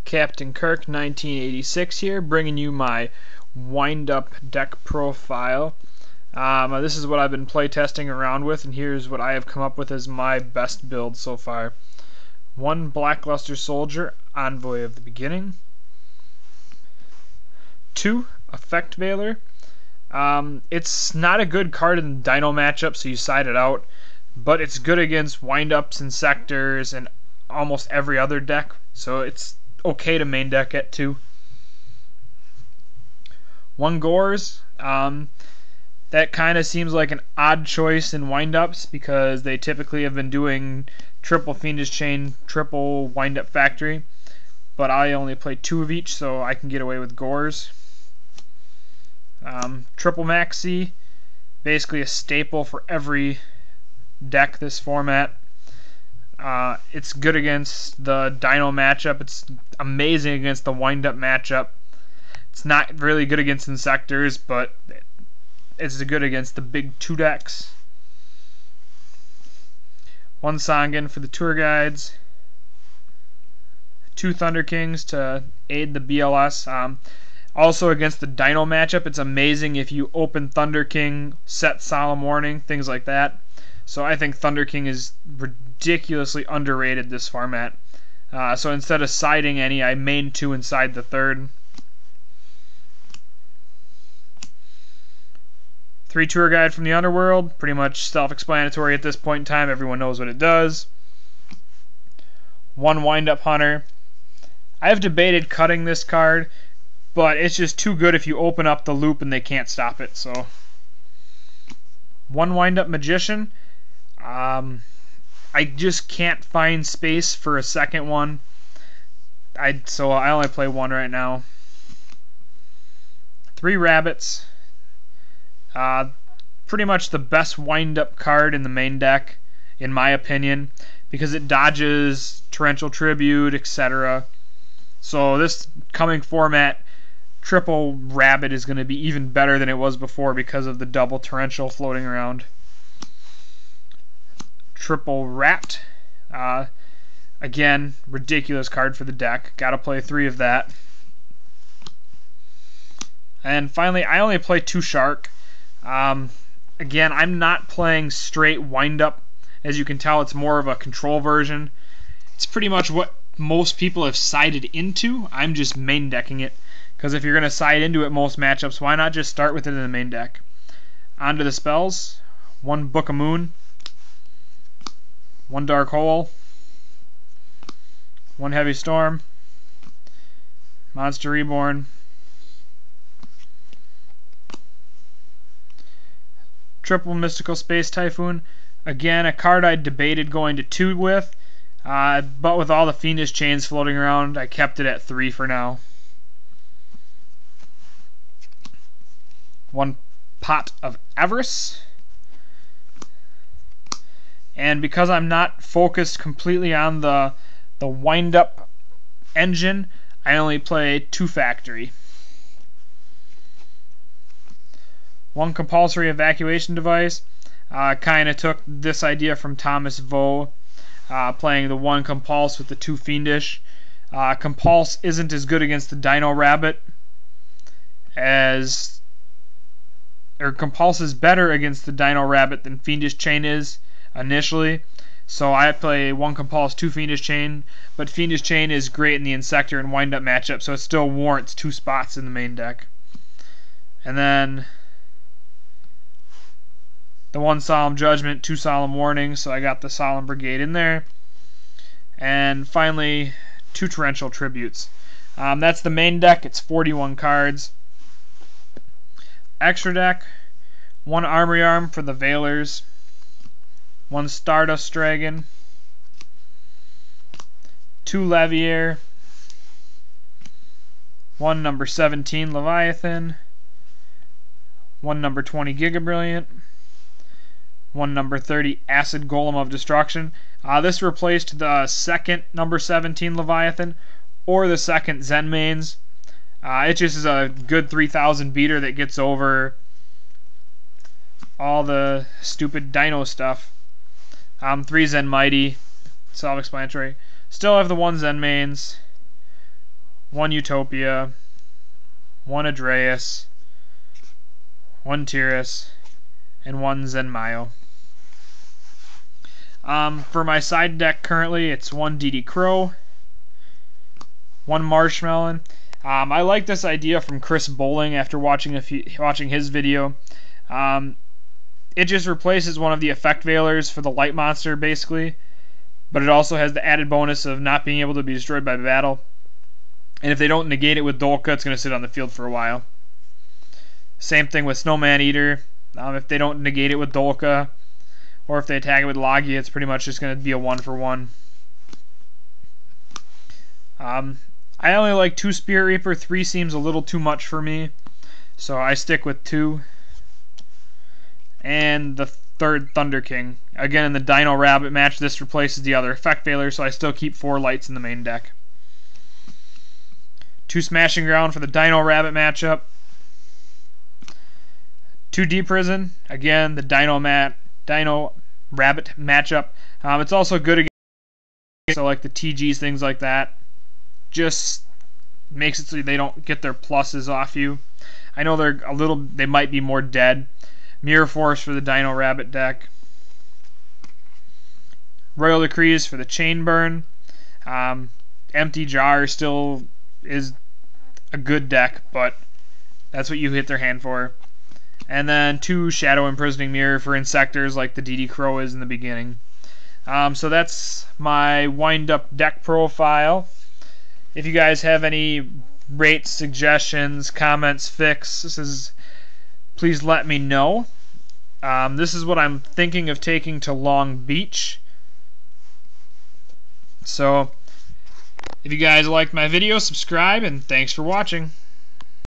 Captain Kirk 1986 here, bringing you my wind-up deck profile. This is what I've been playtesting around with, and here's what I have come up with as my best build so far. 1 Blackluster Soldier, Envoy of the Beginning. 2 Effect Veiler. It's not a good card in the Dino matchup, so you side it out, but it's good against wind-ups and sectors and almost every other deck, so it's okay to main deck at 2. 1 Gorz. That kind of seems like an odd choice in wind-ups because they typically have been doing triple Fiendish Chain, triple wind-up Factory, but I only play 2 of each, so I can get away with Gorz. Triple Maxx, basically a staple for every deck this format. It's good against the Dino matchup. It's amazing against the wind-up matchup. It's not really good against Insectors, but it's good against the big 2 decks. 1 Sangan for the tour guides. 2 Thunder Kings to aid the BLS. Also against the Dino matchup, it's amazing if you open Thunder King, set Solemn Warning, things like that. So I think Thunder King is ridiculously underrated this format. So instead of siding any, I main 2 inside the 3rd. 3 Tour Guide from the Underworld, pretty much self-explanatory at this point in time. Everyone knows what it does. 1 Wind-Up Hunter. I have debated cutting this card, but it's just too good if you open up the loop and they can't stop it. So 1 Wind-Up Magician. I just can't find space for a second one. So I only play 1 right now. 3 Rabbits. Pretty much the best wind-up card in the main deck, in my opinion, because it dodges Torrential Tribute, etc. So this coming format, triple Rabbit is going to be even better than it was before because of the double Torrential floating around. Triple Rat. Again, ridiculous card for the deck. Gotta play 3 of that. And finally, I only play 2 Shark. Again, I'm not playing straight wind-up. As you can tell, it's more of a control version. It's pretty much what most people have sided into. I'm just main decking it. Because if you're going to side into it most matchups, why not just start with it in the main deck? On to the spells. 1 Book of Moon. 1 Dark Hole. 1 Heavy Storm. Monster Reborn. Triple Mystical Space Typhoon. Again, a card I debated going to 2 with, but with all the Fiendish Chains floating around, I kept it at 3 for now. 1 Pot of Avarice. And because I'm not focused completely on the wind-up engine, I only play 2 Factory. 1 Compulsory Evacuation device. Kind of took this idea from Thomas Vaux, playing the 1 Compulse with the 2 Fiendish. Compulse isn't as good against the Dino Rabbit Compulse is better against the Dino Rabbit than Fiendish Chain is initially. So I play 1 Compulse, 2 Fiendish Chain, but Fiendish Chain is great in the Insector and wind-up matchup, so it still warrants 2 spots in the main deck. And then the 1 Solemn Judgment, 2 Solemn Warning, so I got the Solemn Brigade in there. And finally, 2 Torrential Tributes. That's the main deck. It's 41 cards. Extra deck, 1 Armory Arm for the Veilers. 1 Stardust Dragon. 2 Leviair. 1 number 17 Leviathan. 1 number 20 Giga-Brilliant. 1 number 30 Acid Golem of Destruction. This replaced the 2nd number 17 Leviathan or the 2nd Zen Mains. It just is a good 3000 beater that gets over all the stupid Dino stuff. 3 Zen Mighty, self-explanatory. Still have the 1 Zen Mains. 1 Utopia, 1 Adreus, 1 Tyrus, and 1 Zenmaio. For my side deck currently, it's 1 DD Crow, 1 Marshmallow. I like this idea from Chris Bowling after watching his video. It just replaces one of the effect veilers for the light monster, basically, but it also has the added bonus of not being able to be destroyed by battle. And if they don't negate it with Dolka, it's going to sit on the field for a while. Same thing with Snowman Eater. If they don't negate it with Dolka, or if they attack it with Logia, it's pretty much just going to be a 1-for-1. I only like 2 Spirit Reaper. 3 seems a little too much for me, so I stick with 2. And the 3rd Thunder King. Again, in the Dino Rabbit match, this replaces the other effect veiler, so I still keep 4 lights in the main deck. 2 Smashing Ground for the Dino Rabbit matchup. 2 Deep Prison. Again, the Dino Rabbit matchup. It's also good against so like the TGs, things like that. Just makes it so they don't get their pluses off you. I know they might be more dead. Mirror Force for the Dino Rabbit deck. Royal Decrees for the Chain Burn. Empty Jar still is a good deck, but that's what you hit their hand for. And then 2 Shadow Imprisoning Mirror for Insectors like the DD Crow is in the beginning. So that's my wind-up deck profile. If you guys have any rates, suggestions, comments, fixes, please let me know. This is what I'm thinking of taking to Long Beach. So, if you guys liked my video, subscribe, and thanks for watching.